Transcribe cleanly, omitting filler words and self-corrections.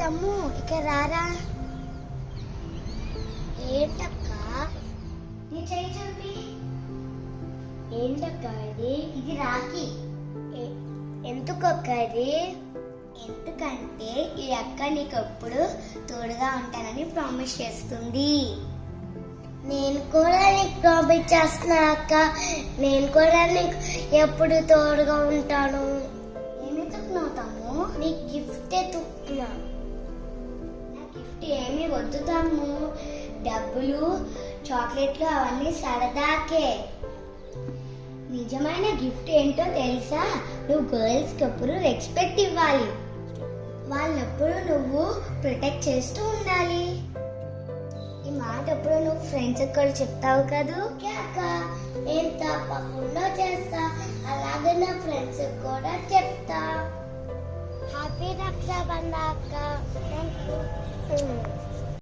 తమ్ము ఇక రారా. ఏంటక్క నీ చెయ్యి చూపి. ఏంటక్క ఇది రాఖీ. ఎందుకక్క ఇది? ఎందుకంటే ఈ అక్క నీకు ఎప్పుడు తోడుగా ఉంటానని ప్రామిస్ చేస్తుంది. నేను కూడా నీకు ప్రామిస్ చేస్తున్నా అక్క. నేను కూడా నీకు ఎప్పుడు తోడుగా ఉంటాను. ఏమి తుక్కున్నావు తమ్ము? నీ గిఫ్టే తుక్కున్నా. నా గిఫ్ట్ ఏమి వద్దు తమ్ము. డబ్బులు చాక్లెట్లు అవన్నీ సరదాకే. నిజమైన గిఫ్ట్ ఏంటో తెలుసా? నువ్వు గర్ల్స్కి ఎప్పుడు రెస్పెక్ట్ ఇవ్వాలి. వాళ్ళెప్పుడు నువ్వు ప్రొటెక్ట్ చేస్తూ ఉండాలి. ఈ మాట ఎప్పుడు నువ్వు ఫ్రెండ్స్ కూడా చెప్తావు కదూ. అక్క నేను తప్పకుండా చేస్తా. అలాగే నా ఫ్రెండ్స్ కూడా చెప్తా. హ్యాపీ రక్షాబంధన్ అక్క.